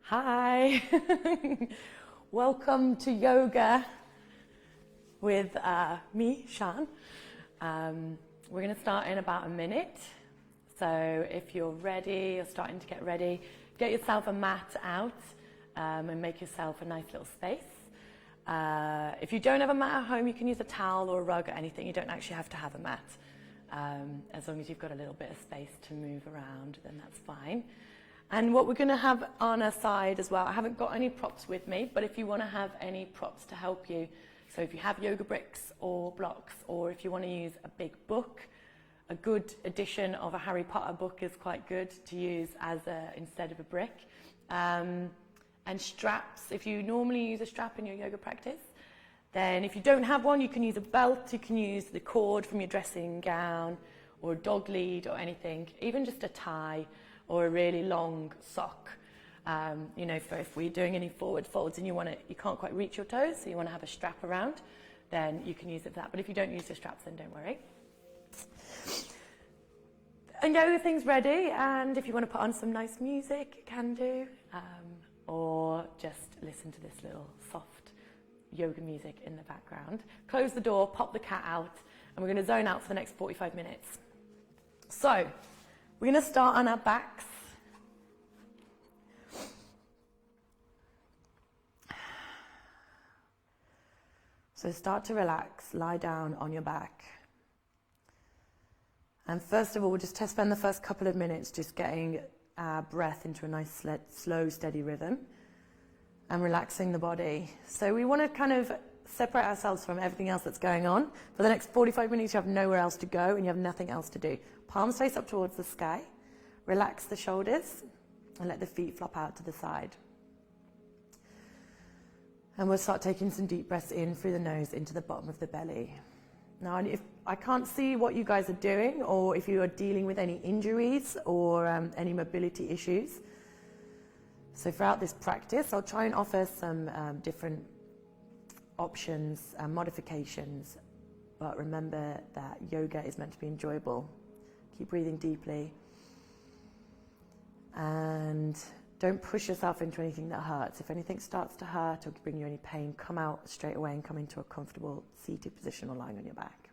Hi, welcome to yoga with me, Sian. We're going to start in about a minute. So if you're ready, you're starting to get ready, get yourself a mat out and make yourself a nice little space. If you don't have a mat at home, you can use a towel or a rug or anything. You don't actually have to have a mat. As long as you've got a little bit of space to move around, then that's fine. And what we're going to have on our side as well, I haven't got any props with me, but if you want to have any props to help you, so if you have yoga bricks or blocks, or if you want to use a big book, a good edition of a Harry Potter book is quite good to use as instead of a brick. And straps, if you normally use a strap in your yoga practice, then if you don't have one, you can use a belt, you can use the cord from your dressing gown, or a dog lead or anything, even just a tie, or a really long sock, for if we're doing any forward folds and you can't quite reach your toes, so you want to have a strap around, then you can use it for that. But if you don't use the straps, then don't worry. And everything's ready, and if you want to put on some nice music, you can do, or just listen to this little soft yoga music in the background. Close the door, pop the cat out, and we're going to zone out for the next 45 minutes. So, we're going to start on our backs. So start to relax, lie down on your back. And first of all, we'll just spend the first couple of minutes just getting our breath into a nice, slow, steady rhythm and relaxing the body. So we want to kind of separate ourselves from everything else that's going on. For the next 45 minutes, you have nowhere else to go and you have nothing else to do. Palms face up towards the sky. Relax the shoulders and let the feet flop out to the side. And we'll start taking some deep breaths in through the nose into the bottom of the belly. Now, if I can't see what you guys are doing, or if you are dealing with any injuries or any mobility issues, so throughout this practice, I'll try and offer some different options and modifications, but remember that yoga is meant to be enjoyable. Keep breathing deeply. And don't push yourself into anything that hurts. If anything starts to hurt or bring you any pain, come out straight away and come into a comfortable seated position or lying on your back.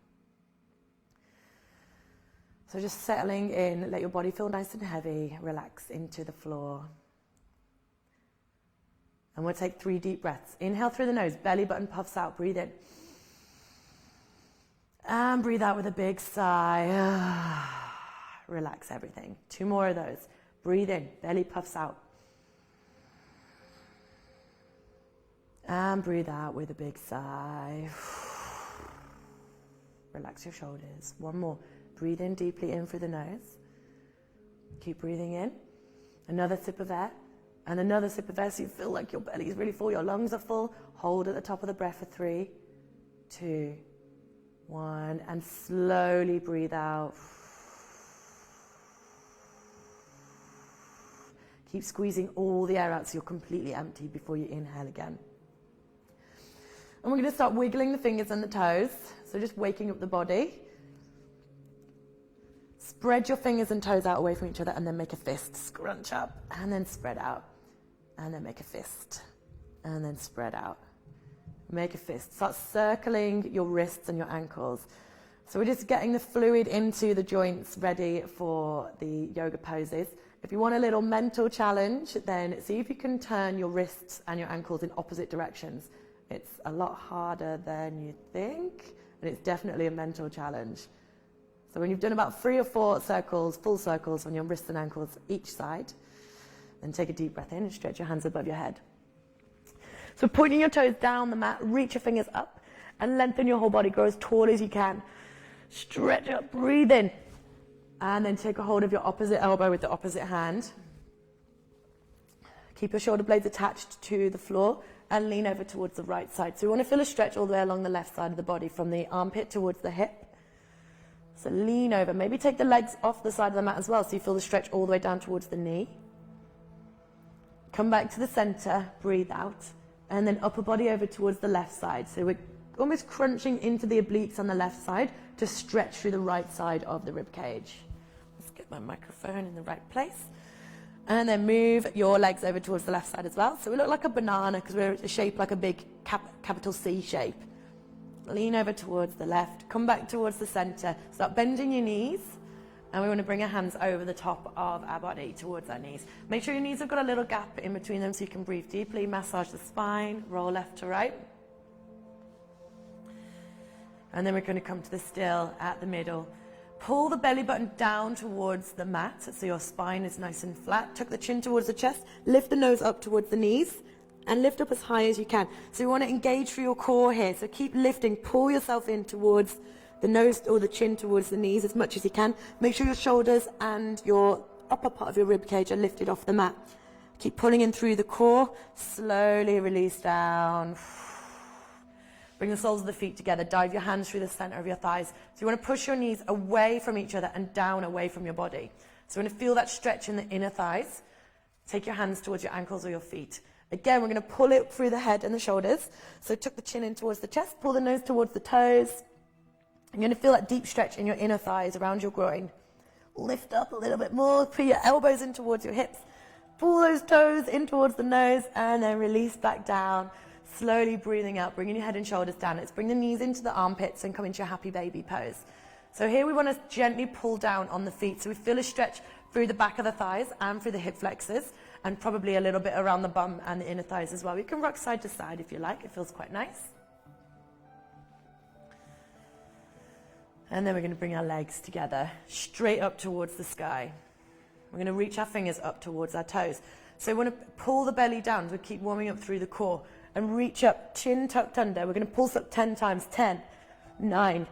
So just settling in, let your body feel nice and heavy, relax into the floor. And we'll take 3 deep breaths. Inhale through the nose, belly button puffs out, breathe in. And breathe out with a big sigh. Relax everything. 2 more of those. Breathe in, belly puffs out. And breathe out with a big sigh. Relax your shoulders. 1 more. Breathe in deeply in through the nose. Keep breathing in. Another sip of air. And another sip of air so you feel like your belly is really full, your lungs are full. Hold at the top of the breath for 3, 2, 1. And slowly breathe out. Keep squeezing all the air out so you're completely empty before you inhale again. And we're going to start wiggling the fingers and the toes. So just waking up the body. Spread your fingers and toes out away from each other and then make a fist. Scrunch up and then spread out. And then make a fist. And then spread out. Make a fist. Start circling your wrists and your ankles. So we're just getting the fluid into the joints ready for the yoga poses. If you want a little mental challenge, then see if you can turn your wrists and your ankles in opposite directions. It's a lot harder than you think, and it's definitely a mental challenge. So when you've done about 3 or 4 circles, full circles on your wrists and ankles each side, then take a deep breath in and stretch your hands above your head. So pointing your toes down the mat, reach your fingers up, and lengthen your whole body, grow as tall as you can. Stretch up, breathe in. And then take a hold of your opposite elbow with the opposite hand. Keep your shoulder blades attached to the floor and lean over towards the right side. So we want to feel a stretch all the way along the left side of the body from the armpit towards the hip. So lean over. Maybe take the legs off the side of the mat as well so you feel the stretch all the way down towards the knee. Come back to the center, breathe out. And then upper body over towards the left side. So we're almost crunching into the obliques on the left side to stretch through the right side of the rib cage. Let's get my microphone in the right place. And then move your legs over towards the left side as well. So we look like a banana because we're shaped like a big capital C shape. Lean over towards the left. Come back towards the center. Start bending your knees. And we want to bring our hands over the top of our body towards our knees. Make sure your knees have got a little gap in between them so you can breathe deeply. Massage the spine. Roll left to right. And then we're going to come to the still at the middle. Pull the belly button down towards the mat so your spine is nice and flat. Tuck the chin towards the chest. Lift the nose up towards the knees. And lift up as high as you can. So you want to engage through your core here. So keep lifting. Pull yourself in towards the nose or the chin towards the knees as much as you can. Make sure your shoulders and your upper part of your rib cage are lifted off the mat. Keep pulling in through the core. Slowly release down. Bring the soles of the feet together. Dive your hands through the center of your thighs. So you want to push your knees away from each other and down away from your body. So you want to feel that stretch in the inner thighs. Take your hands towards your ankles or your feet. Again, we're going to pull it through the head and the shoulders. So tuck the chin in towards the chest. Pull the nose towards the toes. You're going to feel that deep stretch in your inner thighs around your groin. Lift up a little bit more. Put your elbows in towards your hips. Pull those toes in towards the nose and then release back down. Slowly breathing out, bringing your head and shoulders down. Let's bring the knees into the armpits and come into your happy baby pose. So here we want to gently pull down on the feet. So we feel a stretch through the back of the thighs and through the hip flexors and probably a little bit around the bum and the inner thighs as well. You can rock side to side if you like. It feels quite nice. And then we're going to bring our legs together, straight up towards the sky. We're going to reach our fingers up towards our toes. So we want to pull the belly down. So we keep warming up through the core. And reach up, chin tucked under. We're going to pulse up 10 times. 10, 9,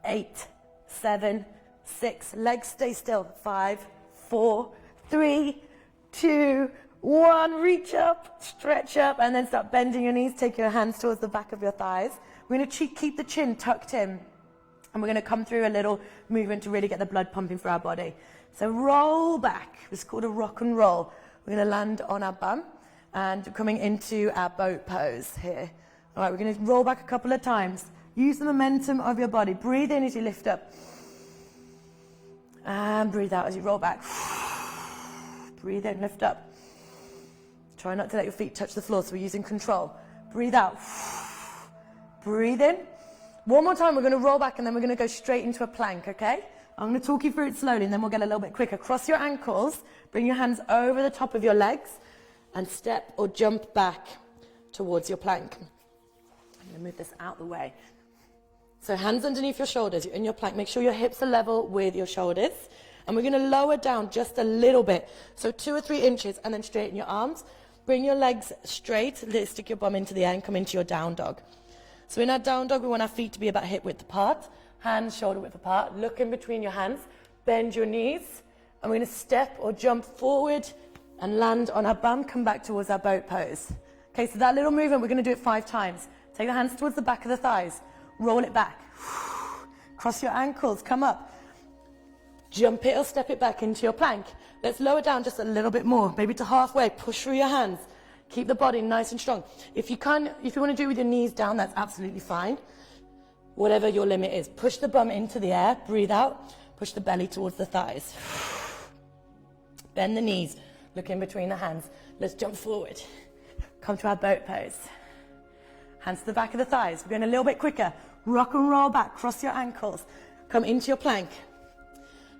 8, 7, 6. Legs stay still. 5, 4, 3, 2, 1. Reach up, stretch up, and then start bending your knees. Take your hands towards the back of your thighs. We're going to keep the chin tucked in. And we're going to come through a little movement to really get the blood pumping through our body. So roll back. It's called a rock and roll. We're going to land on our bum. And coming into our boat pose here. All right, we're going to roll back a couple of times. Use the momentum of your body. Breathe in as you lift up. And breathe out as you roll back. Breathe in, lift up. Try not to let your feet touch the floor, so we're using control. Breathe out. Breathe in. One more time, we're going to roll back and then we're going to go straight into a plank, okay? I'm going to talk you through it slowly and then we'll get a little bit quicker. Cross your ankles. Bring your hands over the top of your legs. And step or jump back towards your plank. I'm going to move this out the way. So hands underneath your shoulders. You're in your plank. Make sure your hips are level with your shoulders. And we're going to lower down just a little bit. So 2 or 3 inches and then straighten your arms. Bring your legs straight. Stick your bum into the air and come into your down dog. So in our down dog, we want our feet to be about hip width apart. Hands shoulder width apart. Look in between your hands. Bend your knees. And we're going to step or jump forward and land on our bum, come back towards our boat pose. Okay, so that little movement, we're going to do it 5 times. Take the hands towards the back of the thighs. Roll it back. Cross your ankles, come up. Jump it or step it back into your plank. Let's lower down just a little bit more, maybe to halfway. Push through your hands. Keep the body nice and strong. If you want to do it with your knees down, that's absolutely fine. Whatever your limit is. Push the bum into the air, breathe out. Push the belly towards the thighs. Bend the knees. Look in between the hands. Let's jump forward. Come to our boat pose. Hands to the back of the thighs. We're going a little bit quicker. Rock and roll back. Cross your ankles. Come into your plank.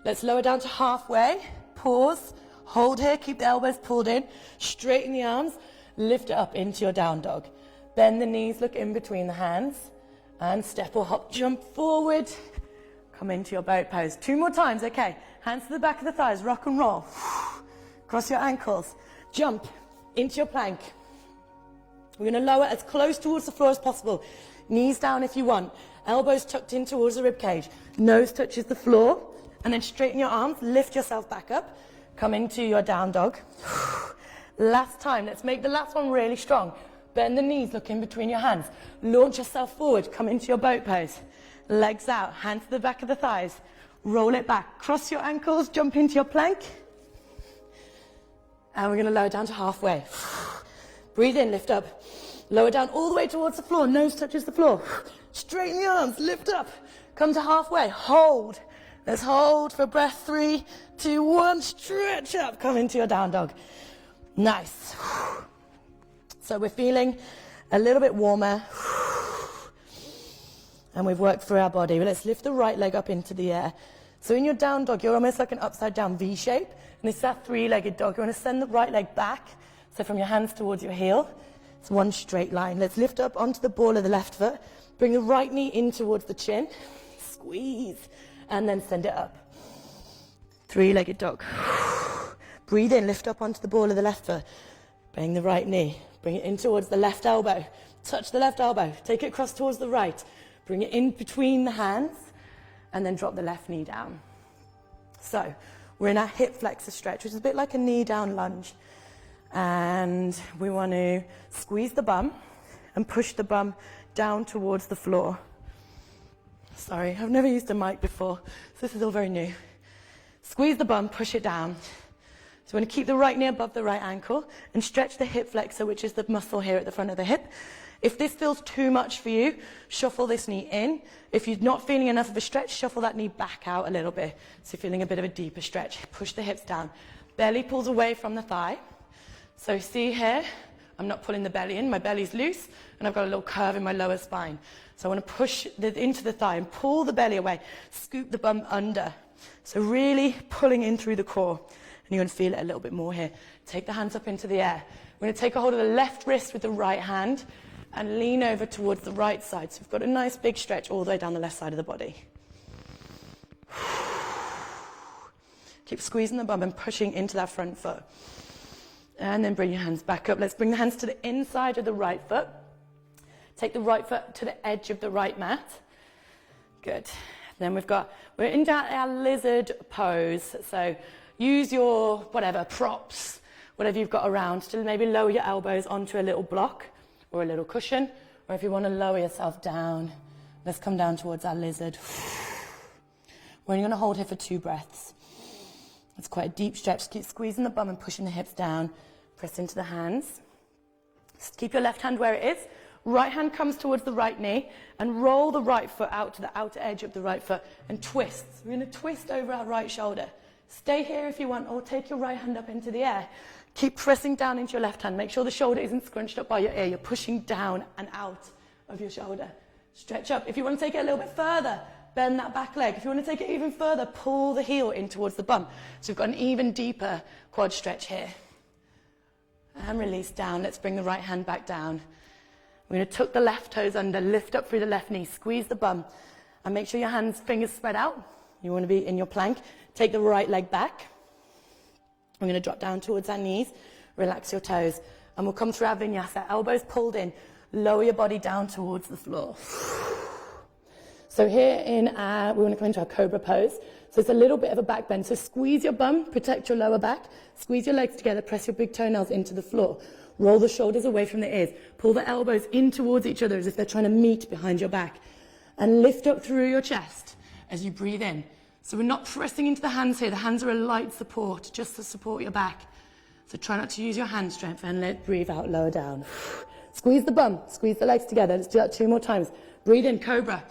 Let's lower down to halfway. Pause. Hold here. Keep the elbows pulled in. Straighten the arms. Lift it up into your down dog. Bend the knees. Look in between the hands. And step or hop. Jump forward. Come into your boat pose. 2 more times. Okay. Hands to the back of the thighs. Rock and roll. Cross your ankles. Jump into your plank. We're going to lower as close towards the floor as possible. Knees down if you want. Elbows tucked in towards the rib cage. Nose touches the floor. And then straighten your arms. Lift yourself back up. Come into your down dog. Last time. Let's make the last one really strong. Bend the knees. Look in between your hands. Launch yourself forward. Come into your boat pose. Legs out. Hands to the back of the thighs. Roll it back. Cross your ankles. Jump into your plank. And we're going to lower down to halfway. Breathe in, lift up. Lower down all the way towards the floor. Nose touches the floor. Straighten the arms, lift up. Come to halfway. Hold. Let's hold for breath. 3, 2, 1. Stretch up. Come into your down dog. Nice. So we're feeling a little bit warmer. And we've worked through our body. But let's lift the right leg up into the air. So in your down dog, you're almost like an upside down V shape. And it's that three-legged dog. You want to send the right leg back. So from your hands towards your heel. It's one straight line. Let's lift up onto the ball of the left foot. Bring the right knee in towards the chin. Squeeze. And then send it up. Three-legged dog. Breathe in, lift up onto the ball of the left foot. Bring the right knee. Bring it in towards the left elbow. Touch the left elbow. Take it across towards the right. Bring it in between the hands. And then drop the left knee down. So, we're in our hip flexor stretch, which is a bit like a knee down lunge. And we want to squeeze the bum and push the bum down towards the floor. Sorry, I've never used a mic before, so this is all very new. Squeeze the bum, push it down. So we're going to keep the right knee above the right ankle and stretch the hip flexor, which is the muscle here at the front of the hip. If this feels too much for you, shuffle this knee in. If you're not feeling enough of a stretch, shuffle that knee back out a little bit. So you're feeling a bit of a deeper stretch. Push the hips down. Belly pulls away from the thigh. So see here, I'm not pulling the belly in. My belly's loose, and I've got a little curve in my lower spine. So I want to push into the thigh and pull the belly away. Scoop the bum under. So really pulling in through the core. And you're going to feel it a little bit more here. Take the hands up into the air. We're going to take a hold of the left wrist with the right hand and lean over towards the right side. So we've got a nice big stretch all the way down the left side of the body. Keep squeezing the bum and pushing into that front foot. And then bring your hands back up. Let's bring the hands to the inside of the right foot. Take the right foot to the edge of the right mat. Good. Then we're into our lizard pose. So use your props, whatever you've got around, to maybe lower your elbows onto a little block or a little cushion. Or if you want to lower yourself down, let's come down towards our lizard. We're only going to hold here for 2 breaths. It's quite a deep stretch. Keep squeezing the bum and pushing the hips down. Press into the hands. Just keep your left hand where it is. Right hand comes towards the right knee and roll the right foot out to the outer edge of the right foot and twist. We're going to twist over our right shoulder. Stay here if you want, or take your right hand up into the air. Keep pressing down into your left hand. Make sure the shoulder isn't scrunched up by your ear. You're pushing down and out of your shoulder. Stretch up. If you want to take it a little bit further, bend that back leg. If you want to take it even further, pull the heel in towards the bum. So we've got an even deeper quad stretch here. And release down. Let's bring the right hand back down. We're going to tuck the left toes under, lift up through the left knee, squeeze the bum, and make sure your fingers spread out. You want to be in your plank. Take the right leg back. We're going to drop down towards our knees, relax your toes, and we'll come through our vinyasa. Elbows pulled in, lower your body down towards the floor. So here we want to come into our cobra pose. So it's a little bit of a back bend. So squeeze your bum, protect your lower back, squeeze your legs together, press your big toenails into the floor. Roll the shoulders away from the ears. Pull the elbows in towards each other as if they're trying to meet behind your back. And lift up through your chest as you breathe in. So we're not pressing into the hands here. The hands are a light support, just to support your back. So try not to use your hand strength, and let's breathe out, lower down. Squeeze the bum, squeeze the legs together. Let's do that 2 more times. Breathe in, cobra.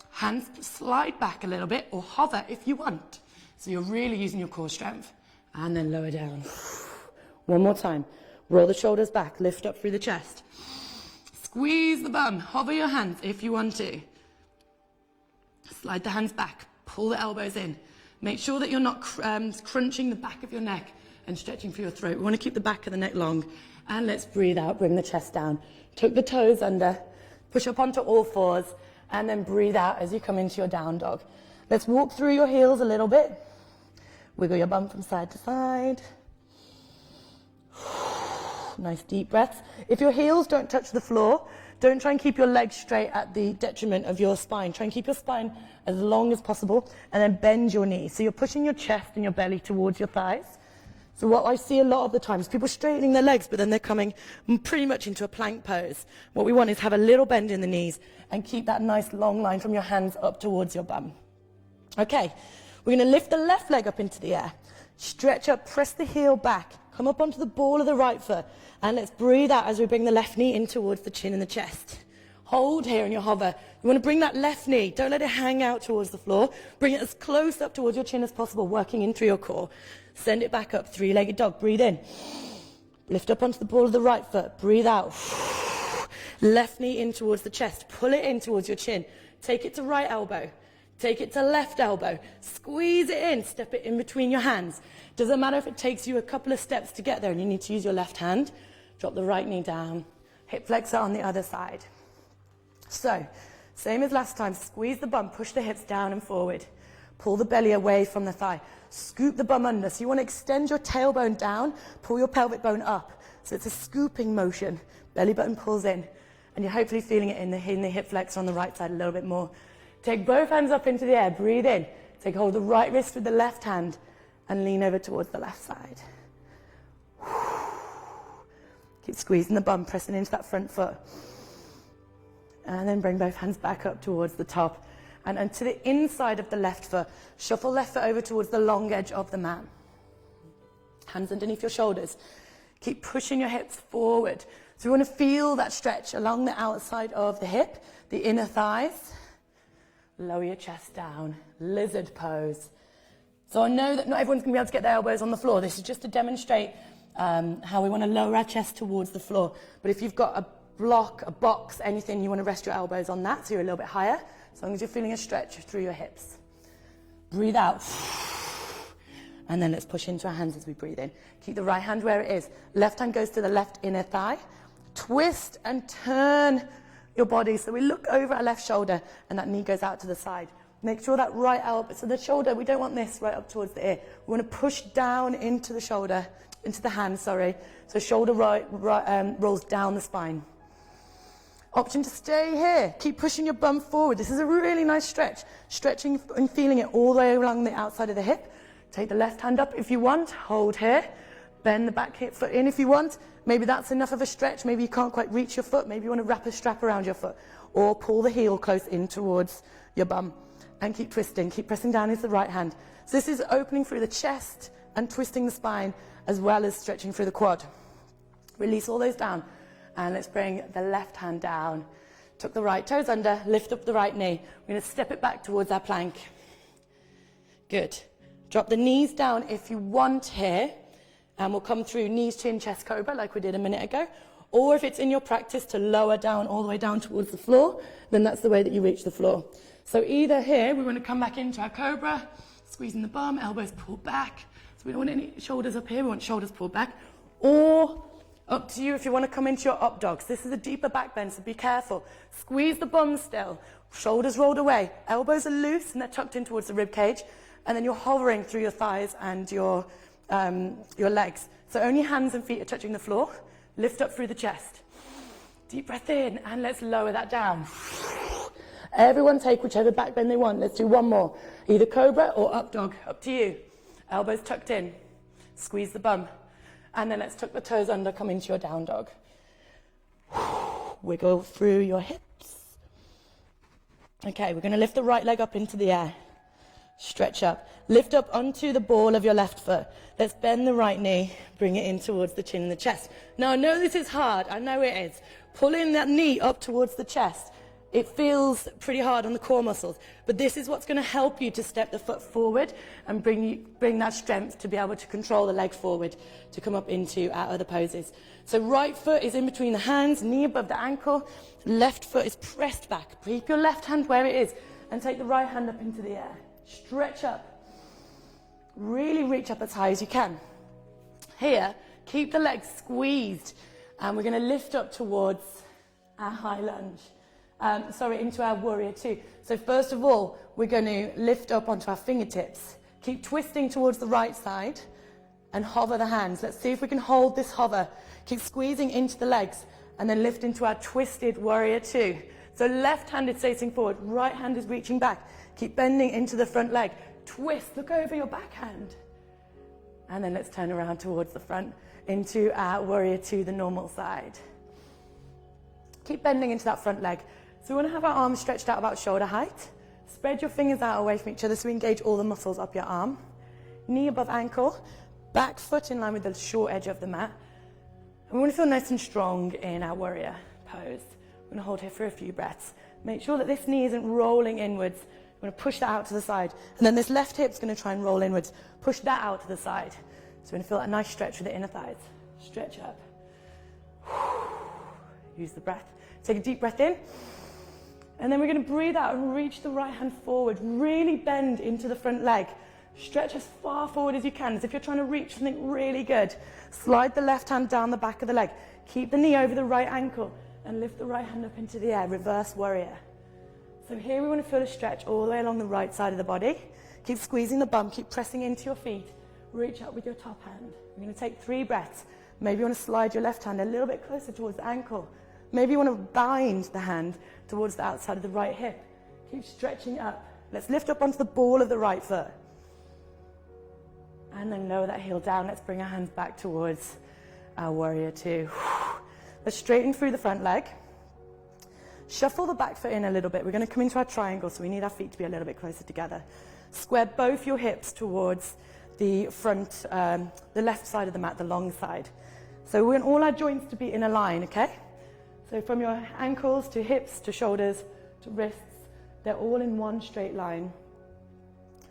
Hands slide back a little bit, or hover if you want. So you're really using your core strength. And then lower down. 1 more time. Roll the shoulders back, lift up through the chest. Squeeze the bum, hover your hands if you want to. Slide the hands back, pull the elbows in. Make sure that you're not crunching the back of your neck and stretching for your throat. We want to keep the back of the neck long. And let's breathe out, bring the chest down. Tuck the toes under, push up onto all fours, and then breathe out as you come into your down dog. Let's walk through your heels a little bit. Wiggle your bum from side to side. Nice deep breaths. If your heels don't touch the floor, don't try and keep your legs straight at the detriment of your spine. Try and keep your spine as long as possible, and then bend your knees. So you're pushing your chest and your belly towards your thighs. So what I see a lot of the time is people straightening their legs, but then they're coming pretty much into a plank pose. What we want is have a little bend in the knees and keep that nice long line from your hands up towards your bum. Okay, we're going to lift the left leg up into the air. Stretch up, press the heel back. Come up onto the ball of the right foot, and let's breathe out as we bring the left knee in towards the chin and the chest. Hold here in your hover. You want to bring that left knee. Don't let it hang out towards the floor. Bring it as close up towards your chin as possible, working into your core. Send it back up, three-legged dog. Breathe in. Lift up onto the ball of the right foot. Breathe out. Left knee in towards the chest. Pull it in towards your chin. Take it to right elbow. Take it to left elbow. Squeeze it in. Step it in between your hands. Doesn't matter if it takes you a couple of steps to get there and you need to use your left hand. Drop the right knee down. Hip flexor on the other side. So, same as last time, squeeze the bum, push the hips down and forward. Pull the belly away from the thigh. Scoop the bum under. So you want to extend your tailbone down, pull your pelvic bone up. So it's a scooping motion. Belly button pulls in. And you're hopefully feeling it in the hip flexor on the right side a little bit more. Take both hands up into the air, breathe in. Take hold of the right wrist with the left hand and lean over towards the left side. Keep squeezing the bum, pressing into that front foot. And then bring both hands back up towards the top. And to the inside of the left foot. Shuffle left foot over towards the long edge of the mat. Hands underneath your shoulders. Keep pushing your hips forward. So we want to feel that stretch along the outside of the hip, the inner thighs. Lower your chest down. Lizard pose. So I know that not everyone's going to be able to get their elbows on the floor. This is just to demonstrate how we want to lower our chest towards the floor. But if you've got a block, a box, anything, you want to rest your elbows on that so you're a little bit higher, as long as you're feeling a stretch through your hips. Breathe out. And then let's push into our hands as we breathe in. Keep the right hand where it is. Left hand goes to the left inner thigh. Twist and turn your body so we look over our left shoulder and that knee goes out to the side. Make sure that right elbow, so the shoulder, we don't want this right up towards the ear. We want to push down into the shoulder, into the hand, sorry. So shoulder rolls down the spine. Option to stay here. Keep pushing your bum forward. This is a really nice stretch. Stretching and feeling it all the way along the outside of the hip. Take the left hand up if you want. Hold here. Bend the back hip foot in if you want. Maybe that's enough of a stretch. Maybe you can't quite reach your foot. Maybe you want to wrap a strap around your foot. Or pull the heel close in towards your bum. And keep twisting. Keep pressing down into the right hand. So this is opening through the chest and twisting the spine as well as stretching through the quad. Release all those down. And let's bring the left hand down. Tuck the right toes under, lift up the right knee. We're going to step it back towards our plank. Good. Drop the knees down if you want here. And we'll come through knees, chin, chest, cobra like we did a minute ago. Or if it's in your practice to lower down all the way down towards the floor, then that's the way that you reach the floor. So either here, we want to come back into our cobra, squeezing the bum, elbows pulled back. So we don't want any shoulders up here, we want shoulders pulled back. Or up to you if you want to come into your up dogs. This is a deeper back bend, so be careful. Squeeze the bum still. Shoulders rolled away. Elbows are loose and they're tucked in towards the rib cage. And then you're hovering through your thighs and your legs. So only hands and feet are touching the floor. Lift up through the chest. Deep breath in and let's lower that down. Everyone take whichever back bend they want. Let's do one more. Either cobra or up dog. Up to you. Elbows tucked in. Squeeze the bum. And then let's tuck the toes under, come into your down dog. Wiggle through your hips. Okay, we're going to lift the right leg up into the air. Stretch up. Lift up onto the ball of your left foot. Let's bend the right knee, bring it in towards the chin and the chest. Now, I know this is hard. I know it is. Pulling that knee up towards the chest. It feels pretty hard on the core muscles, but this is what's going to help you to step the foot forward and bring that strength to be able to control the leg forward to come up into our other poses. So right foot is in between the hands, knee above the ankle, left foot is pressed back. Keep your left hand where it is and take the right hand up into the air. Stretch up. Really reach up as high as you can. Here, keep the legs squeezed and we're going to lift up towards our high lunge. Into our warrior two. So first of all, we're going to lift up onto our fingertips. Keep twisting towards the right side and hover the hands. Let's see if we can hold this hover. Keep squeezing into the legs and then lift into our twisted warrior two. So left hand is facing forward, right hand is reaching back. Keep bending into the front leg. Twist, look over your back hand. And then let's turn around towards the front into our warrior two, the normal side. Keep bending into that front leg. So we want to have our arms stretched out about shoulder height. Spread your fingers out away from each other so we engage all the muscles up your arm. Knee above ankle, back foot in line with the short edge of the mat. And we want to feel nice and strong in our warrior pose. We're going to hold here for a few breaths. Make sure that this knee isn't rolling inwards. We're going to push that out to the side. And then this left hip's going to try and roll inwards. Push that out to the side. So we're going to feel that nice stretch with the inner thighs. Stretch up. Use the breath. Take a deep breath in. And then we're going to breathe out and reach the right hand forward. Really bend into the front leg. Stretch as far forward as you can, as if you're trying to reach something really good. Slide the left hand down the back of the leg. Keep the knee over the right ankle and lift the right hand up into the air. Reverse warrior. So here we want to feel a stretch all the way along the right side of the body. Keep squeezing the bum, keep pressing into your feet. Reach up with your top hand. We're going to take 3 breaths. Maybe you want to slide your left hand a little bit closer towards the ankle. Maybe you want to bind the hand towards the outside of the right hip. Keep stretching up. Let's lift up onto the ball of the right foot. And then lower that heel down. Let's bring our hands back towards our warrior 2. Let's straighten through the front leg. Shuffle the back foot in a little bit. We're going to come into our triangle, so we need our feet to be a little bit closer together. Square both your hips towards the front, the left side of the mat, the long side. So we want all our joints to be in a line, okay? So from your ankles to hips to shoulders to wrists, they're all in one straight line.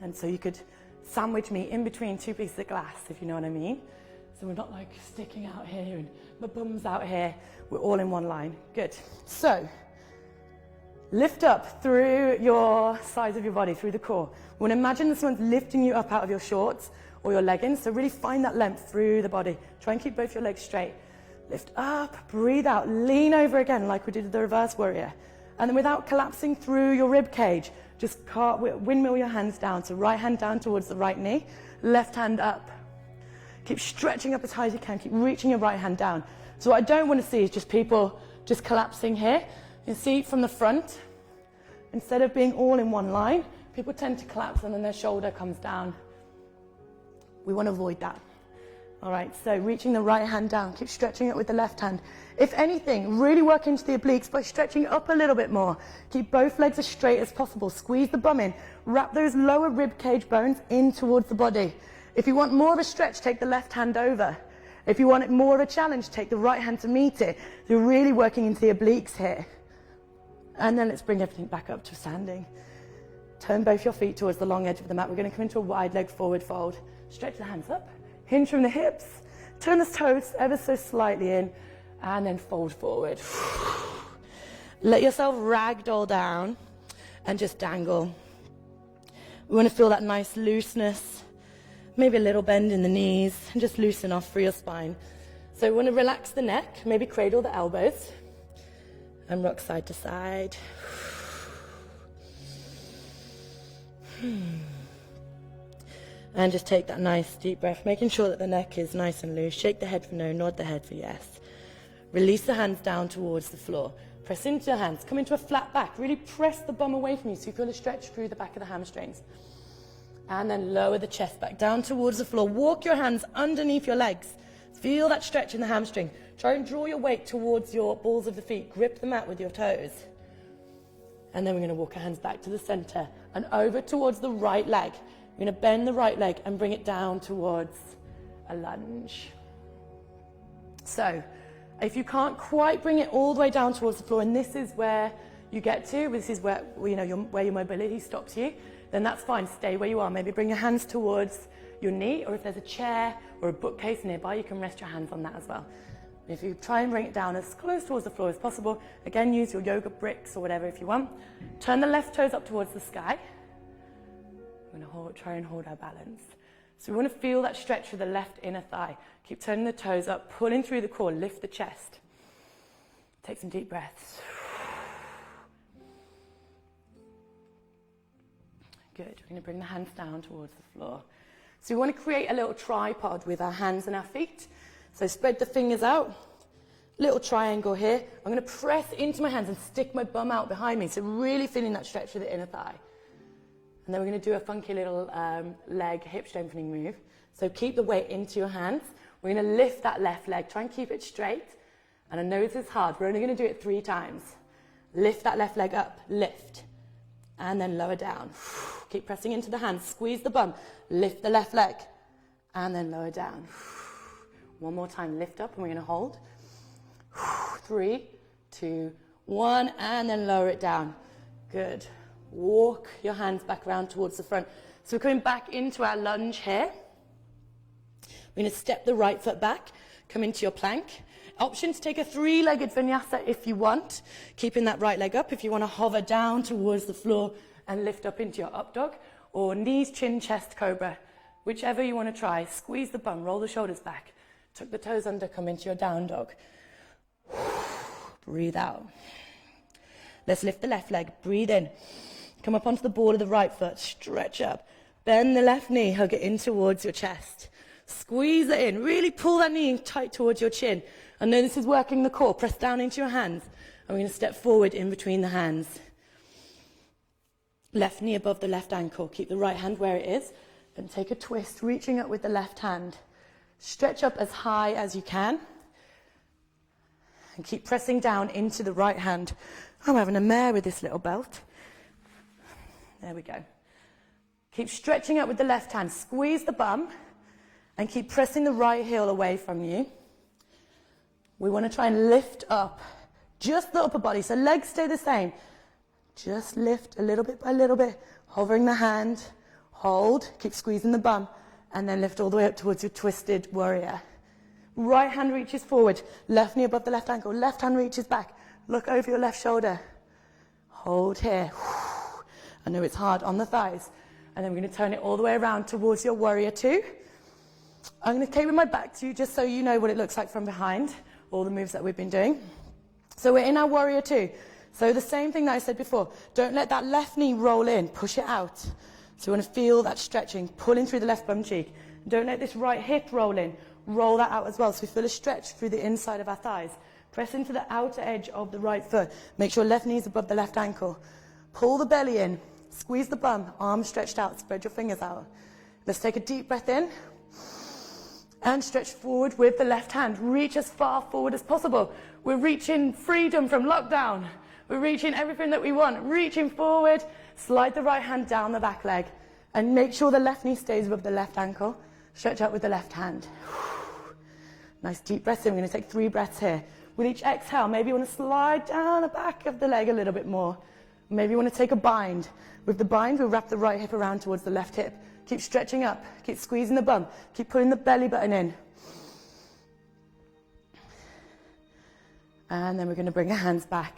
And so you could sandwich me in between 2 pieces of glass, if you know what I mean. So we're not like sticking out here and my bum's out here. We're all in one line. Good. So lift up through your sides of your body, through the core. We want to imagine that someone's lifting you up out of your shorts or your leggings. So really find that length through the body. Try and keep both your legs straight. Lift up, breathe out, lean over again like we did with the reverse warrior. And then without collapsing through your rib cage, just windmill your hands down. So right hand down towards the right knee, left hand up. Keep stretching up as high as you can. Keep reaching your right hand down. So what I don't want to see is just people just collapsing here. You see from the front, instead of being all in one line, people tend to collapse and then their shoulder comes down. We want to avoid that. All right, so reaching the right hand down, keep stretching it with the left hand. If anything, really work into the obliques by stretching up a little bit more. Keep both legs as straight as possible. Squeeze the bum in. Wrap those lower rib cage bones in towards the body. If you want more of a stretch, take the left hand over. If you want it more of a challenge, take the right hand to meet it. So you're really working into the obliques here. And then let's bring everything back up to standing. Turn both your feet towards the long edge of the mat. We're going to come into a wide leg forward fold. Stretch the hands up. Hinge from the hips. Turn the toes ever so slightly in. And then fold forward. Let yourself ragdoll down and just dangle. We want to feel that nice looseness. Maybe a little bend in the knees. And just loosen off through your spine. So we want to relax the neck. Maybe cradle the elbows. And rock side to side. And just take that nice deep breath, making sure that the neck is nice and loose. Shake the head for no, nod the head for yes. Release the hands down towards the floor. Press into your hands. Come into a flat back. Really press the bum away from you so you feel a stretch through the back of the hamstrings. And then lower the chest back down towards the floor. Walk your hands underneath your legs. Feel that stretch in the hamstring. Try and draw your weight towards your balls of the feet. Grip the mat with your toes. And then we're going to walk our hands back to the center and over towards the right leg. We're going to bend the right leg and bring it down towards a lunge. So, if you can't quite bring it all the way down towards the floor, and this is where you get to, this is where, where your mobility stops you, then that's fine. Stay where you are. Maybe bring your hands towards your knee, or if there's a chair or a bookcase nearby, you can rest your hands on that as well. If you try and bring it down as close towards the floor as possible, again, use your yoga bricks or whatever if you want. Turn the left toes up towards the sky. We're going to try and hold our balance. So we want to feel that stretch through the left inner thigh. Keep turning the toes up, pulling through the core, lift the chest. Take some deep breaths. Good. We're going to bring the hands down towards the floor. So we want to create a little tripod with our hands and our feet. So spread the fingers out. Little triangle here. I'm going to press into my hands and stick my bum out behind me. So really feeling that stretch through the inner thigh. And then we're going to do a funky little leg hip strengthening move. So keep the weight into your hands. We're going to lift that left leg. Try and keep it straight. And I know this is hard. We're only going to do it 3 times. Lift that left leg up. Lift. And then lower down. Keep pressing into the hands. Squeeze the bum. Lift the left leg. And then lower down. One more time. Lift up and we're going to hold. 3, 2, 1, and then lower it down. Good. Walk your hands back around towards the front. So we're coming back into our lunge here. We're going to step the right foot back, come into your plank. Option to take a 3-legged vinyasa if you want, keeping that right leg up. If you want to hover down towards the floor and lift up into your up dog, or knees, chin, chest, cobra, whichever you want to try. Squeeze the bum, roll the shoulders back, tuck the toes under, come into your down dog. Breathe out. Let's lift the left leg, breathe in. Come up onto the ball of the right foot, stretch up. Bend the left knee, hug it in towards your chest. Squeeze it in, really pull that knee tight towards your chin. I know this is working the core. Press down into your hands. And we're going to step forward in between the hands. Left knee above the left ankle. Keep the right hand where it is. And take a twist, reaching up with the left hand. Stretch up as high as you can. And keep pressing down into the right hand. I'm having a mare with this little belt. There we go. Keep stretching up with the left hand. Squeeze the bum. And keep pressing the right heel away from you. We want to try and lift up just the upper body. So legs stay the same. Just lift a little bit by little bit. Hovering the hand. Hold. Keep squeezing the bum. And then lift all the way up towards your twisted warrior. Right hand reaches forward. Left knee above the left ankle. Left hand reaches back. Look over your left shoulder. Hold here. I know it's hard on the thighs. And then we're going to turn it all the way around towards your warrior 2. I'm going to keep with my back to you just so you know what it looks like from behind. All the moves that we've been doing. So we're in our warrior 2. So the same thing that I said before. Don't let that left knee roll in. Push it out. So you want to feel that stretching. Pulling through the left bum cheek. Don't let this right hip roll in. Roll that out as well. So we feel a stretch through the inside of our thighs. Press into the outer edge of the right foot. Make sure left knee is above the left ankle. Pull the belly in. Squeeze the bum. Arms stretched out. Spread your fingers out. Let's take a deep breath in. And stretch forward with the left hand. Reach as far forward as possible. We're reaching freedom from lockdown. We're reaching everything that we want. Reaching forward. Slide the right hand down the back leg. And make sure the left knee stays above the left ankle. Stretch out with the left hand. Nice deep breaths in. We're going to take 3 breaths here. With each exhale, maybe you want to slide down the back of the leg a little bit more. Maybe you want to take a bind. With the bind, we'll wrap the right hip around towards the left hip. Keep stretching up. Keep squeezing the bum. Keep pulling the belly button in. And then we're going to bring our hands back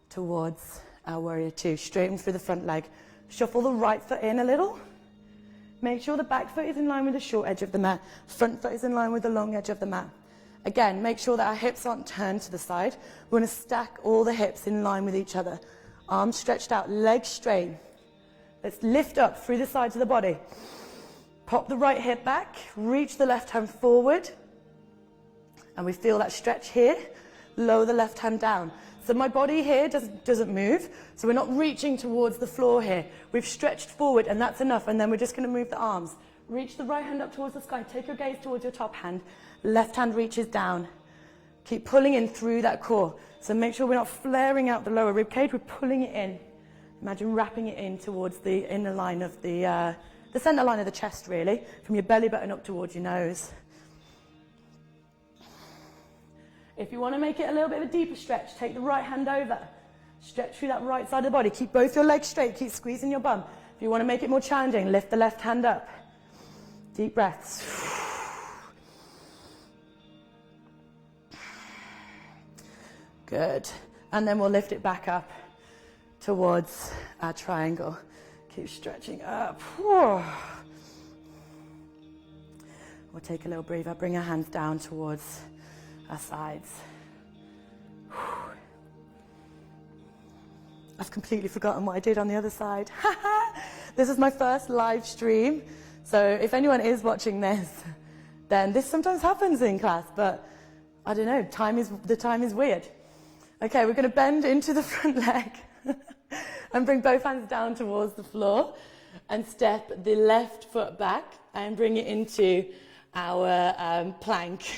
towards our warrior 2. Straighten through the front leg. Shuffle the right foot in a little. Make sure the back foot is in line with the short edge of the mat. Front foot is in line with the long edge of the mat. Again, make sure that our hips aren't turned to the side. We want to stack all the hips in line with each other. Arms stretched out, legs straight. Let's lift up through the sides of the body. Pop the right hip back, reach the left hand forward. And we feel that stretch here. Lower the left hand down. So my body here doesn't move. So we're not reaching towards the floor here. We've stretched forward and that's enough. And then we're just going to move the arms. Reach the right hand up towards the sky. Take your gaze towards your top hand. Left hand reaches down. Keep pulling in through that core. So make sure we're not flaring out the lower rib cage. We're pulling it in. Imagine wrapping it in towards the inner line of the center line of the chest, really. From your belly button up towards your nose. If you want to make it a little bit of a deeper stretch, take the right hand over. Stretch through that right side of the body. Keep both your legs straight. Keep squeezing your bum. If you want to make it more challenging, lift the left hand up. Deep breaths. Good. And then we'll lift it back up towards our triangle. Keep stretching up. We'll take a little breather. Bring our hands down towards our sides. I've completely forgotten what I did on the other side. This is my first live stream. So if anyone is watching this, then this sometimes happens in class, but I don't know, the time is weird. Okay, we're going to bend into the front leg and bring both hands down towards the floor and step the left foot back and bring it into our plank.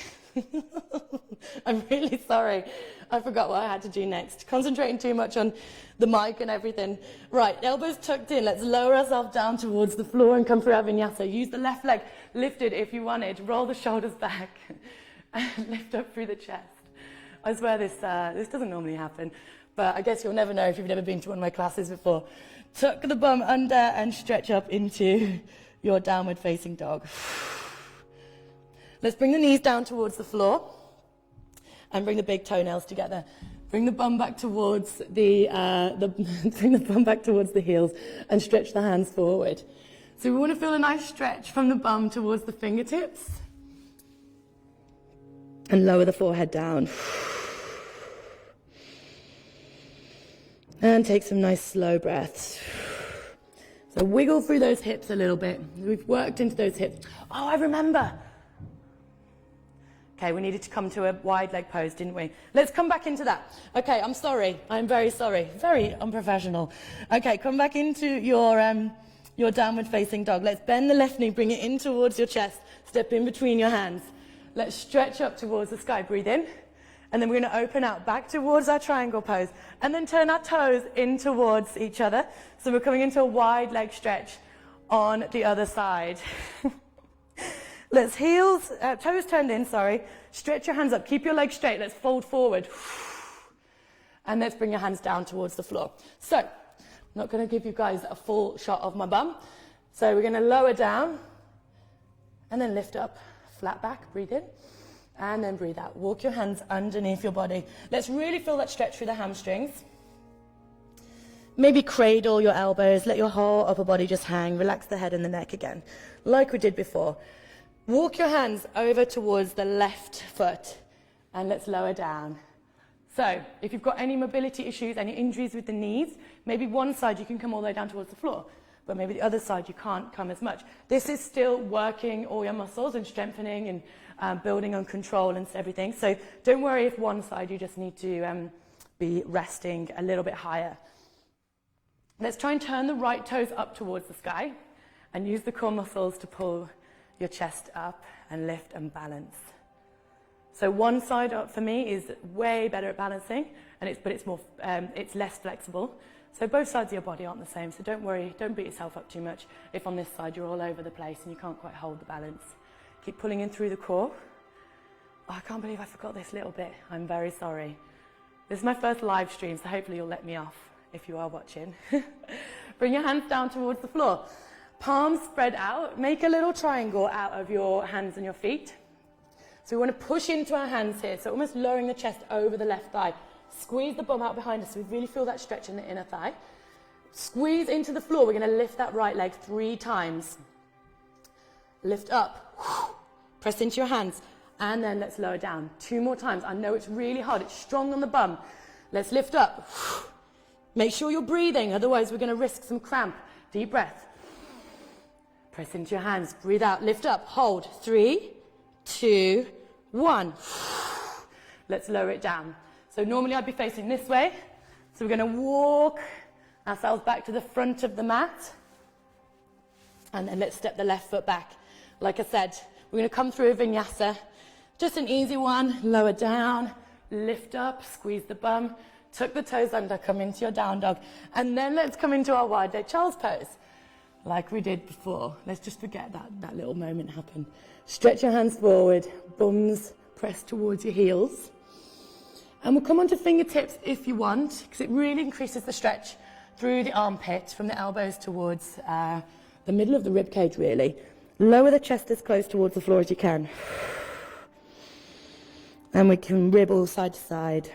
I'm really sorry. I forgot what I had to do next. Concentrating too much on the mic and everything. Right, elbows tucked in. Let's lower ourselves down towards the floor and come through our vinyasa. Use the left leg lifted if you wanted. Roll the shoulders back and lift up through the chest. I swear this doesn't normally happen. but I guess you'll never know if you've never been to one of my classes before. Tuck the bum under and stretch up into your downward facing dog. Let's bring the knees down towards the floor and bring the big toenails together. Bring the bum back towards the heels and stretch the hands forward. So we want to feel a nice stretch from the bum towards the fingertips. And lower the forehead down. And take some nice slow breaths. So wiggle through those hips a little bit. We've worked into those hips. Oh, I remember. Okay, we needed to come to a wide leg pose, didn't we? Let's come back into that. Okay, I'm sorry. I'm very sorry. Very unprofessional. Okay, come back into your downward facing dog. Let's bend the left knee, bring it in towards your chest. Step in between your hands. Let's stretch up towards the sky. Breathe in. And then we're going to open out back towards our triangle pose. And then turn our toes in towards each other. So we're coming into a wide leg stretch on the other side. Let's toes turned in, sorry. Stretch your hands up. Keep your legs straight. Let's fold forward. And let's bring your hands down towards the floor. So, I'm not going to give you guys a full shot of my bum. So we're going to lower down and then lift up. Flat back, breathe in. And then breathe out. Walk your hands underneath your body. Let's really feel that stretch through the hamstrings. Maybe cradle your elbows. Let your whole upper body just hang. Relax the head and the neck again, like we did before. Walk your hands over towards the left foot. And let's lower down. So, if you've got any mobility issues, any injuries with the knees, maybe one side you can come all the way down towards the floor. But maybe the other side you can't come as much. This is still working all your muscles and strengthening and building on control and everything. So don't worry if one side you just need to be resting a little bit higher. Let's try and turn the right toes up towards the sky and use the core muscles to pull your chest up and lift and balance. So one side up for me is way better at balancing, but it's less flexible. So both sides of your body aren't the same, so don't worry, don't beat yourself up too much if on this side you're all over the place and you can't quite hold the balance. Keep pulling in through the core. Oh, I can't believe I forgot this little bit. I'm very sorry. This is my first live stream, so hopefully you'll let me off if you are watching. Bring your hands down towards the floor. Palms spread out. Make a little triangle out of your hands and your feet. So we want to push into our hands here, so almost lowering the chest over the left thigh. Squeeze the bum out behind us so we really feel that stretch in the inner thigh. Squeeze into the floor. We're going to lift that right leg 3 times. Lift up. Press into your hands. And then let's lower down 2 more times. I know it's really hard. It's strong on the bum. Let's lift up. Make sure you're breathing. Otherwise, we're going to risk some cramp. Deep breath. Press into your hands. Breathe out. Lift up. Hold. 3, 2, 1. Let's lower it down. So normally I'd be facing this way. So we're going to walk ourselves back to the front of the mat. And then let's step the left foot back. Like I said, we're going to come through a vinyasa. Just an easy one. Lower down, lift up, squeeze the bum, tuck the toes under, come into your down dog. And then let's come into our wide leg child's pose. Like we did before. Let's just forget that little moment happened. Stretch your hands forward, bums pressed towards your heels. And we'll come onto fingertips if you want, because it really increases the stretch through the armpits from the elbows towards the middle of the rib cage, really. Lower the chest as close towards the floor as you can. And we can ribble side to side.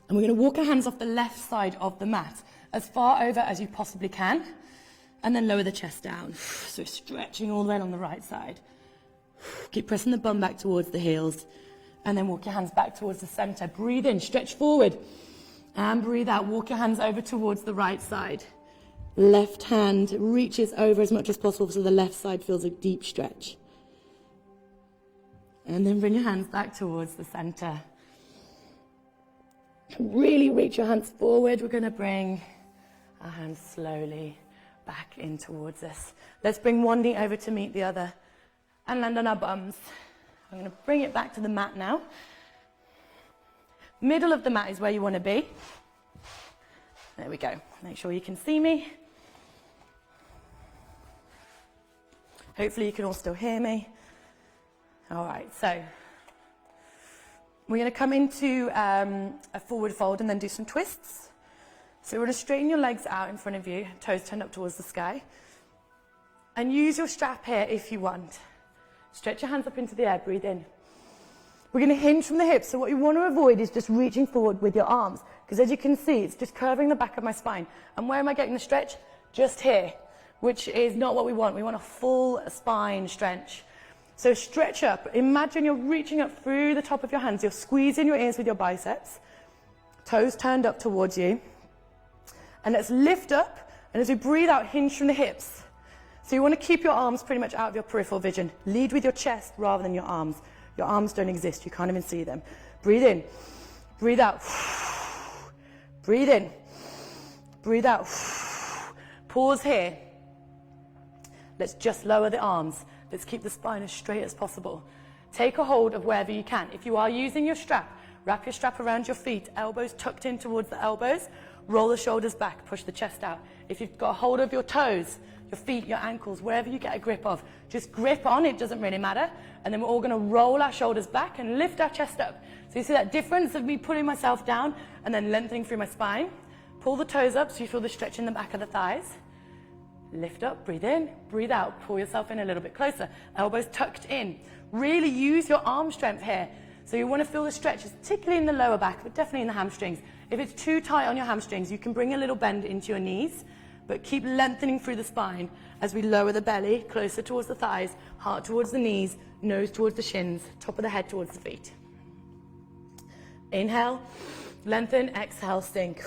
And we're going to walk our hands off the left side of the mat as far over as you possibly can. And then lower the chest down. So stretching all the way along the right side. Keep pressing the bum back towards the heels. And then walk your hands back towards the center. Breathe in, stretch forward. And breathe out. Walk your hands over towards the right side. Left hand reaches over as much as possible so the left side feels a deep stretch. And then bring your hands back towards the center. Really reach your hands forward. We're going to bring our hands slowly back in towards us. Let's bring one knee over to meet the other and land on our bums. I'm going to bring it back to the mat now. Middle of the mat is where you want to be. There we go. Make sure you can see me. Hopefully you can all still hear me. All right, so We're going to come into a forward fold and then do some twists. So we're going to straighten your legs out in front of you, toes turned up towards the sky. And use your strap here if you want. Stretch your hands up into the air, breathe in. We're going to hinge from the hips, so what you want to avoid is just reaching forward with your arms, because as you can see, it's just curving the back of my spine. And where am I getting the stretch? Just here, which is not what we want. We want a full spine stretch. So stretch up. Imagine you're reaching up through the top of your hands. You're squeezing your ears with your biceps. Toes turned up towards you. And let's lift up, and as we breathe out, hinge from the hips. So you want to keep your arms pretty much out of your peripheral vision. Lead with your chest rather than your arms. Your arms don't exist. You can't even see them. Breathe in. Breathe out. Breathe in. Breathe out. Pause here. Let's just lower the arms. Let's keep the spine as straight as possible. Take a hold of wherever you can. If you are using your strap, wrap your strap around your feet, elbows tucked in towards the elbows, roll the shoulders back, push the chest out. If you've got a hold of your toes, your feet, your ankles, wherever you get a grip of, just grip on, it doesn't really matter. And then we're all going to roll our shoulders back and lift our chest up. So you see that difference of me pulling myself down and then lengthening through my spine. Pull the toes up so you feel the stretch in the back of the thighs. Lift up, breathe in, breathe out, pull yourself in a little bit closer. Elbows tucked in. Really use your arm strength here. So you want to feel the stretch, particularly in the lower back, but definitely in the hamstrings. If it's too tight on your hamstrings, you can bring a little bend into your knees, but keep lengthening through the spine as we lower the belly, closer towards the thighs, heart towards the knees, nose towards the shins, top of the head towards the feet. Inhale, lengthen, exhale, sink.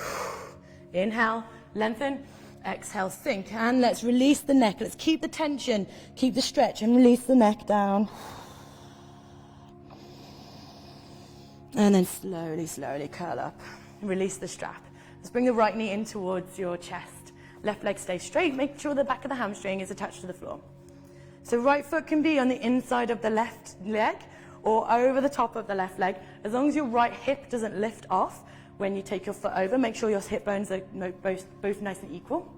Inhale, lengthen, exhale, sink. And let's release the neck. Let's keep the tension, keep the stretch, and release the neck down. And then slowly, slowly curl up. Release the strap. Let's bring the right knee in towards your chest. Left leg stays straight. Make sure the back of the hamstring is attached to the floor. So right foot can be on the inside of the left leg or over the top of the left leg. As long as your right hip doesn't lift off when you take your foot over, make sure your hip bones are both nice and equal.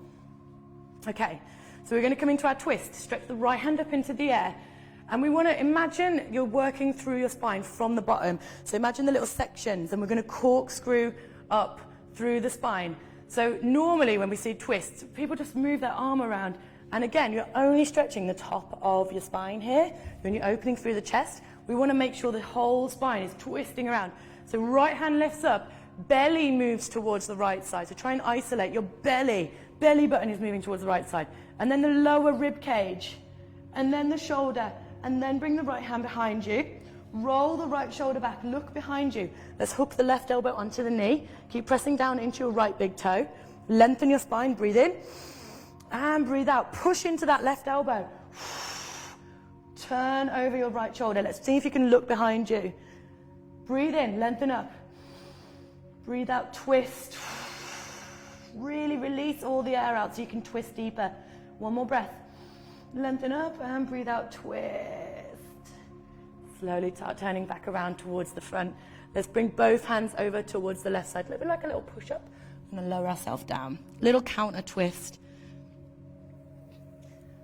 Okay, so we're going to come into our twist. Stretch the right hand up into the air. And we want to imagine you're working through your spine from the bottom. So imagine the little sections, and we're going to corkscrew up through the spine. So normally when we see twists, people just move their arm around. And again, you're only stretching the top of your spine here. When you're opening through the chest, we want to make sure the whole spine is twisting around. So right hand lifts up, belly moves towards the right side. So try and isolate your belly. Belly button is moving towards the right side. And then the lower rib cage. And then the shoulder. And then bring the right hand behind you. Roll the right shoulder back. Look behind you. Let's hook the left elbow onto the knee. Keep pressing down into your right big toe. Lengthen your spine. Breathe in. And breathe out. Push into that left elbow. Turn over your right shoulder. Let's see if you can look behind you. Breathe in. Lengthen up. Breathe out. Twist. Really release all the air out so you can twist deeper. One more breath. Lengthen up and breathe out, twist. Slowly start turning back around towards the front. Let's bring both hands over towards the left side. A little bit like a little push-up. And then lower ourselves down. Little counter twist.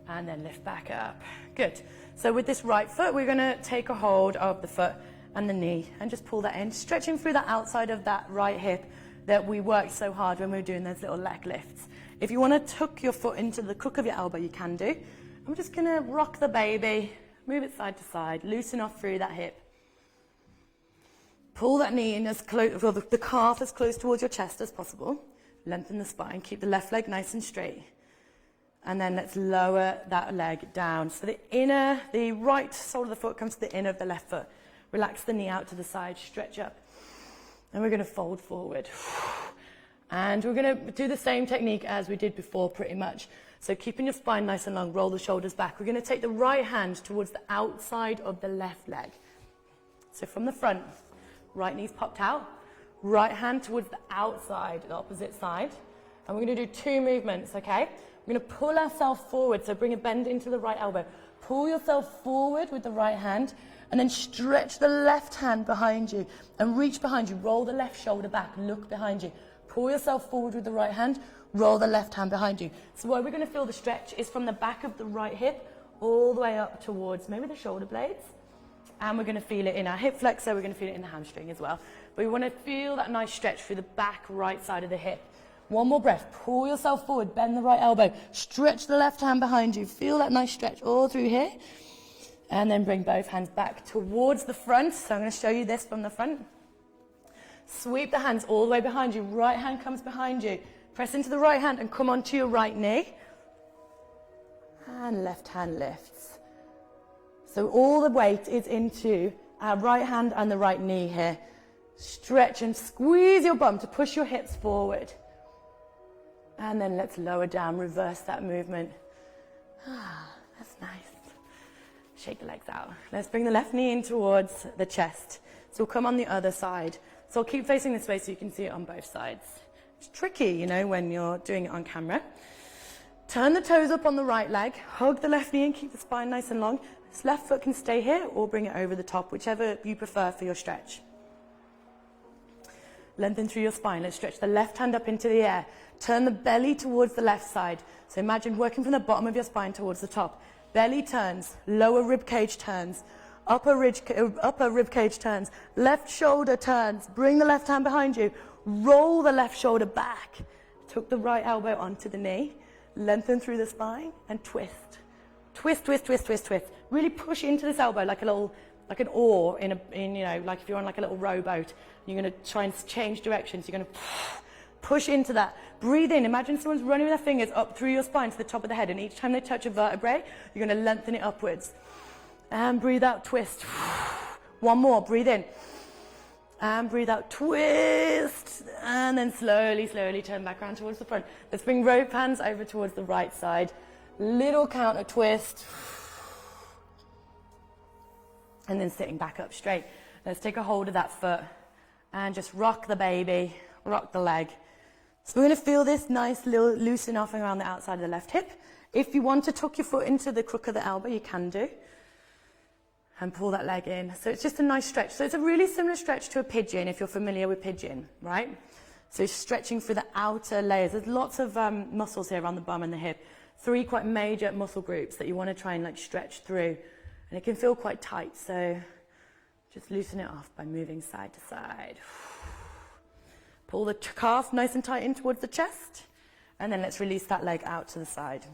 And then lift back up. Good. So with this right foot, we're going to take a hold of the foot and the knee and just pull that in. Stretching through the outside of that right hip that we worked so hard when we were doing those little leg lifts. If you want to tuck your foot into the crook of your elbow, you can do. I'm just going to rock the baby, move it side to side, loosen off through that hip. Pull that knee in as close, well, the calf as close towards your chest as possible. Lengthen the spine, keep the left leg nice and straight. And then let's lower that leg down. So the right sole of the foot comes to the inner of the left foot. Relax the knee out to the side, stretch up. And we're going to fold forward. And we're going to do the same technique as we did before pretty much. So keeping your spine nice and long, roll the shoulders back. We're going to take the right hand towards the outside of the left leg. So from the front, right knee's popped out. Right hand towards the outside, the opposite side. And we're going to do 2 movements, okay? We're going to pull ourselves forward, so bring a bend into the right elbow. Pull yourself forward with the right hand, and then stretch the left hand behind you, and reach behind you. Roll the left shoulder back, look behind you. Pull yourself forward with the right hand, roll the left hand behind you. So where we're going to feel the stretch is from the back of the right hip all the way up towards maybe the shoulder blades and we're going to feel it in our hip flexor, we're going to feel it in the hamstring as well. But we want to feel that nice stretch through the back right side of the hip. One more breath, pull yourself forward, bend the right elbow, stretch the left hand behind you, feel that nice stretch all through here, and then bring both hands back towards the front. So I'm going to show you this from the front. Sweep the hands all the way behind you, right hand comes behind you, press into the right hand and come onto your right knee, and left hand lifts. So all the weight is into our right hand and the right knee here. Stretch and squeeze your bum to push your hips forward. And then let's lower down, reverse that movement. That's nice. Shake the legs out. Let's bring the left knee in towards the chest. So we'll come on the other side. So I'll keep facing this way so you can see it on both sides. It's tricky, you know, when you're doing it on camera. Turn the toes up on the right leg, hug the left knee and keep the spine nice and long. This left foot can stay here or bring it over the top, whichever you prefer for your stretch. Lengthen through your spine. Let's stretch the left hand up into the air. Turn the belly towards the left side. So imagine working from the bottom of your spine towards the top. Belly turns, lower rib cage turns, upper rib cage turns, left shoulder turns. Bring the left hand behind you. Roll the left shoulder back. Tuck the right elbow onto the knee. Lengthen through the spine and twist. Twist, twist, twist, twist, twist. Really push into this elbow like an oar in you know, like if you're on like a little rowboat. You're going to try and change directions. You're going to push into that. Breathe in. Imagine someone's running with their fingers up through your spine to the top of the head, and each time they touch a vertebrae, you're going to lengthen it upwards. And breathe out, twist. One more. Breathe in. And breathe out, twist. And then slowly, slowly turn back around towards the front. Let's bring both hands over towards the right side. Little counter twist. And then sitting back up straight. Let's take a hold of that foot and just rock the baby, rock the leg. So we're going to feel this nice little loosen off around the outside of the left hip. If you want to tuck your foot into the crook of the elbow, you can do. And pull that leg in. So it's just a nice stretch. So it's a really similar stretch to a pigeon, if you're familiar with pigeon, right? So stretching through the outer layers. There's lots of muscles here around the bum and the hip. 3 quite major muscle groups that you want to try and like stretch through. And it can feel quite tight, so just loosen it off by moving side to side. Pull the calf nice and tight in towards the chest, and then let's release that leg out to the side.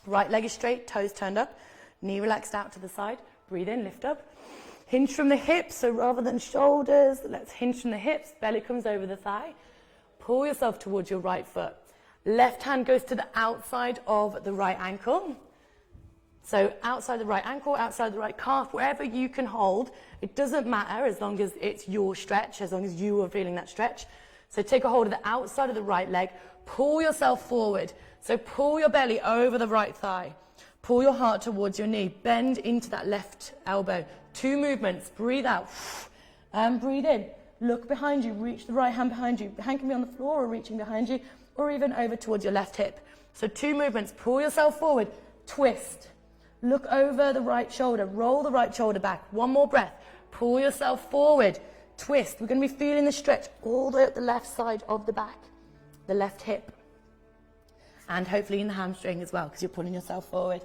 Right leg is straight, toes turned up, knee relaxed out to the side. Breathe in, lift up. Hinge from the hips, so rather than shoulders, let's hinge from the hips. Belly comes over the thigh. Pull yourself towards your right foot. Left hand goes to the outside of the right ankle. So outside the right ankle, outside the right calf, wherever you can hold, it doesn't matter as long as it's your stretch, as long as you are feeling that stretch. So take a hold of the outside of the right leg, pull yourself forward. So pull your belly over the right thigh, pull your heart towards your knee, bend into that left elbow. 2 movements, breathe out and breathe in. Look behind you, reach the right hand behind you. The hand can be on the floor or reaching behind you, or even over towards your left hip. So 2 movements, pull yourself forward, twist. Look over the right shoulder, roll the right shoulder back. 1 more breath. Pull yourself forward, twist. We're going to be feeling the stretch all the way up the left side of the back, the left hip. And hopefully in the hamstring as well, because you're pulling yourself forward.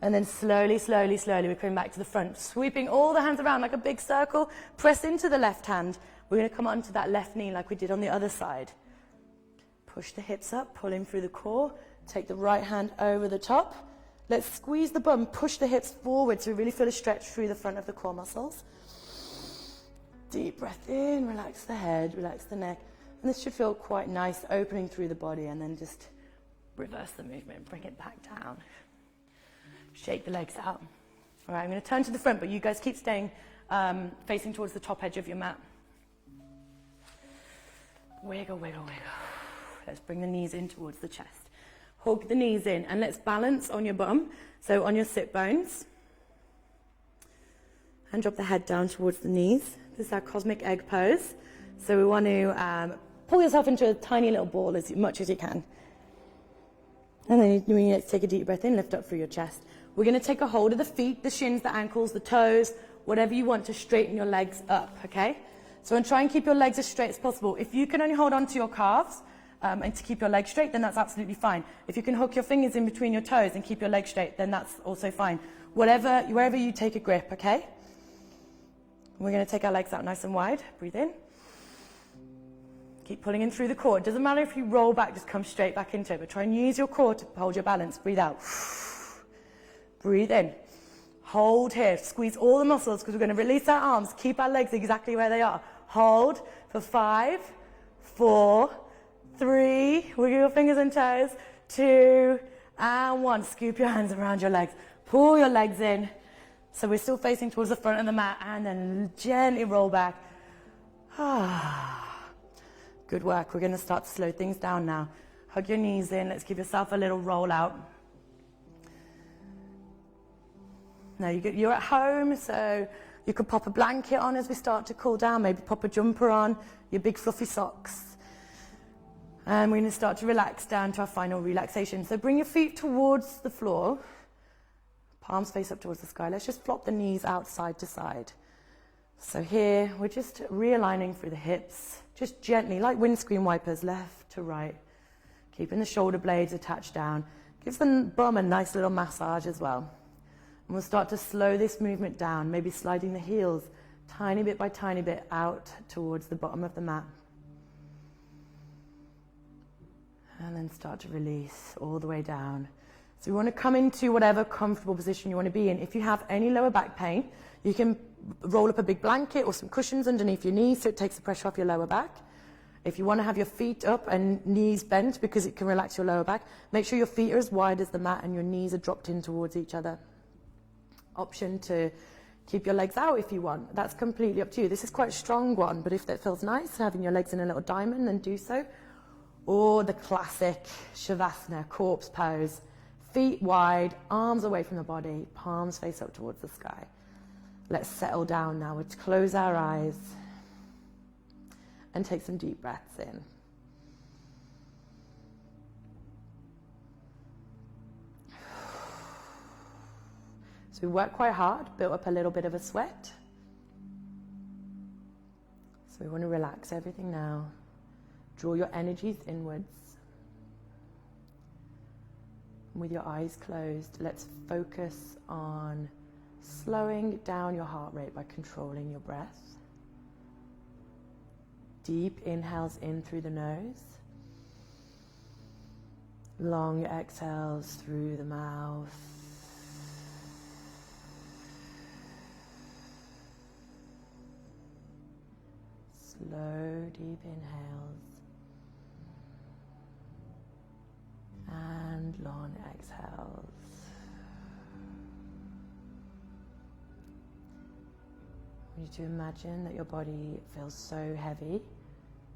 And then slowly, slowly, slowly, we're coming back to the front. Sweeping all the hands around like a big circle. Press into the left hand. We're going to come onto that left knee like we did on the other side. Push the hips up, pull in through the core. Take the right hand over the top. Let's squeeze the bum, push the hips forward so we really feel a stretch through the front of the core muscles. Deep breath in, relax the head, relax the neck. And this should feel quite nice, opening through the body, and then just reverse the movement, bring it back down. Shake the legs out. All right, I'm going to turn to the front, but you guys keep staying facing towards the top edge of your mat. Wiggle, wiggle, wiggle. Let's bring the knees in towards the chest. Hug the knees in, and let's balance on your bum, so on your sit bones. And drop the head down towards the knees. This is our cosmic egg pose. So we want to pull yourself into a tiny little ball as much as you can. And then you take a deep breath in, lift up through your chest. We're going to take a hold of the feet, the shins, the ankles, the toes, whatever you want to straighten your legs up, okay? So and try and keep your legs as straight as possible. If you can only hold on to your calves, and to keep your legs straight, then that's absolutely fine. If you can hook your fingers in between your toes and keep your legs straight, then that's also fine. Wherever you take a grip, okay? We're going to take our legs out nice and wide. Breathe in. Keep pulling in through the core. It doesn't matter if you roll back, just come straight back into it. But try and use your core to hold your balance. Breathe out. Breathe in. Hold here. Squeeze all the muscles because we're going to release our arms. Keep our legs exactly where they are. Hold for 5, 4, 3. Wiggle your fingers and toes. 2, and 1. Scoop your hands around your legs. Pull your legs in. So we're still facing towards the front of the mat, and then gently roll back. Good work. We're going to start to slow things down now. Hug your knees in. Let's give yourself a little roll out. Now you're at home, so you could pop a blanket on as we start to cool down. Maybe pop a jumper on, your big fluffy socks. And we're going to start to relax down to our final relaxation. So bring your feet towards the floor. Palms face up towards the sky. Let's just flop the knees out side to side. So here, we're just realigning through the hips. Just gently, like windscreen wipers, left to right. Keeping the shoulder blades attached down. Gives the bum a nice little massage as well. And we'll start to slow this movement down, maybe sliding the heels tiny bit by tiny bit out towards the bottom of the mat. And then start to release all the way down. So we want to come into whatever comfortable position you want to be in. If you have any lower back pain, you can roll up a big blanket or some cushions underneath your knees so it takes the pressure off your lower back. If you want to have your feet up and knees bent because it can relax your lower back, make sure your feet are as wide as the mat and your knees are dropped in towards each other. Option to keep your legs out if you want. That's completely up to you. This is quite a strong one, but if that feels nice, having your legs in a little diamond, then do so. Or the classic Shavasana, corpse pose. Feet wide, arms away from the body, palms face up towards the sky. Let's settle down now. Let's close our eyes and take some deep breaths in. So we worked quite hard, built up a little bit of a sweat. So we want to relax everything now. Draw your energies inwards. With your eyes closed, let's focus on slowing down your heart rate by controlling your breath. Deep inhales in through the nose. Long exhales through the mouth. Slow, deep inhales. And long exhales. I want you to imagine that your body feels so heavy,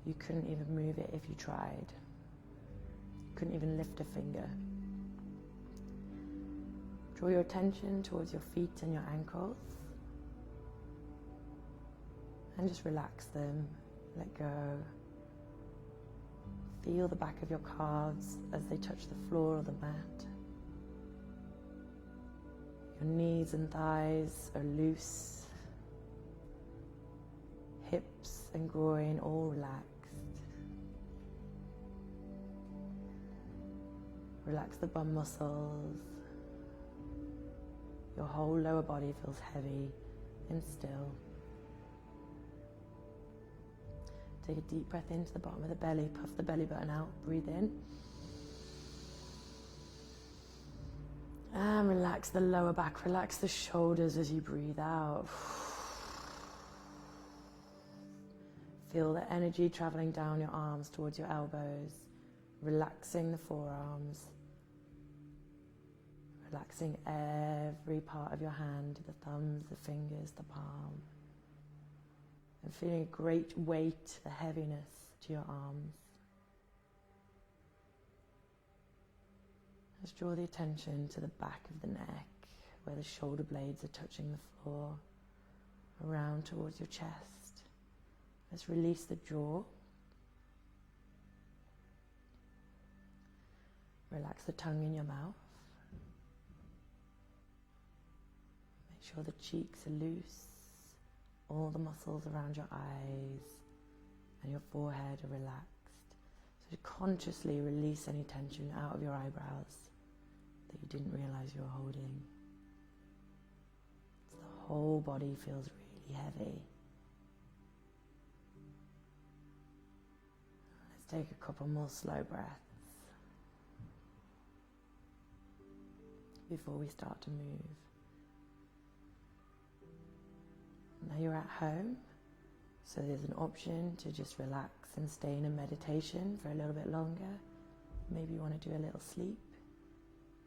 you couldn't even move it if you tried. You couldn't even lift a finger. Draw your attention towards your feet and your ankles. And just relax them, let go. Feel the back of your calves as they touch the floor or the mat. Your knees and thighs are loose. Hips and groin all relaxed. Relax the bum muscles. Your whole lower body feels heavy and still. Take a deep breath into the bottom of the belly, puff the belly button out, breathe in. And relax the lower back, relax the shoulders as you breathe out. Feel the energy traveling down your arms towards your elbows, relaxing the forearms, relaxing every part of your hand, the thumbs, the fingers, the palm. And feeling a great weight, the heaviness to your arms. Just draw the attention to the back of the neck, where the shoulder blades are touching the floor, around towards your chest. Let's release the jaw. Relax the tongue in your mouth. Make sure the cheeks are loose. All the muscles around your eyes and your forehead are relaxed. So consciously release any tension out of your eyebrows that you didn't realize you were holding. So the whole body feels really heavy. Let's take a couple more slow breaths before we start to move. Now you're at home, so there's an option to just relax and stay in a meditation for a little bit longer. Maybe you want to do a little sleep.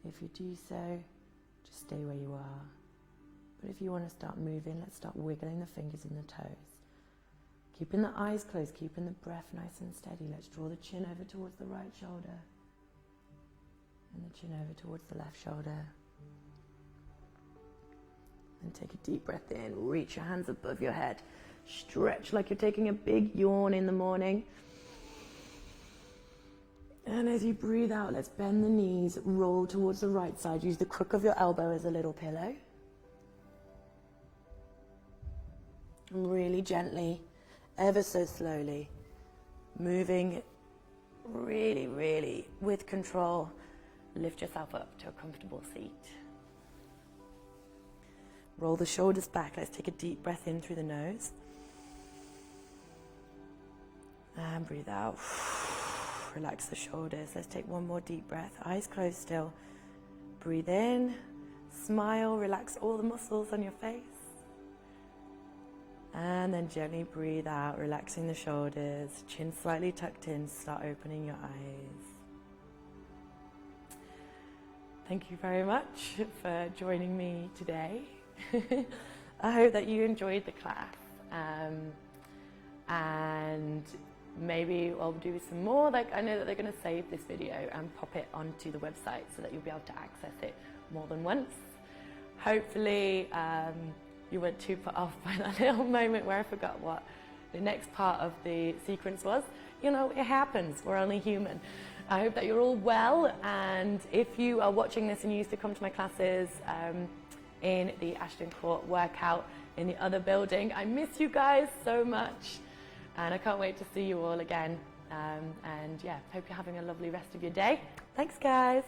If you do so, just stay where you are. But if you want to start moving, let's start wiggling the fingers and the toes. Keeping the eyes closed, keeping the breath nice and steady. Let's draw the chin over towards the right shoulder and the chin over towards the left shoulder. And take a deep breath in, reach your hands above your head. Stretch like you're taking a big yawn in the morning. And as you breathe out, let's bend the knees, roll towards the right side. Use the crook of your elbow as a little pillow. And really gently, ever so slowly, moving really, really with control, lift yourself up to a comfortable seat. Roll the shoulders back. Let's take a deep breath in through the nose. And breathe out. Relax the shoulders. Let's take one more deep breath. Eyes closed still. Breathe in. Smile. Relax all the muscles on your face. And then gently breathe out, relaxing the shoulders. Chin slightly tucked in. Start opening your eyes. Thank you very much for joining me today. I hope that you enjoyed the class, and maybe I'll do some more. Like, I know that they're going to save this video and pop it onto the website so that you'll be able to access it more than once. Hopefully you weren't too put off by that little moment where I forgot what the next part of the sequence was. You know, it happens, we're only human. I hope that you're all well, and if you are watching this and you used to come to my classes in the Ashton Court workout in the other building, I miss you guys so much, and I can't wait to see you all again. And yeah, hope you're having a lovely rest of your day. Thanks, guys.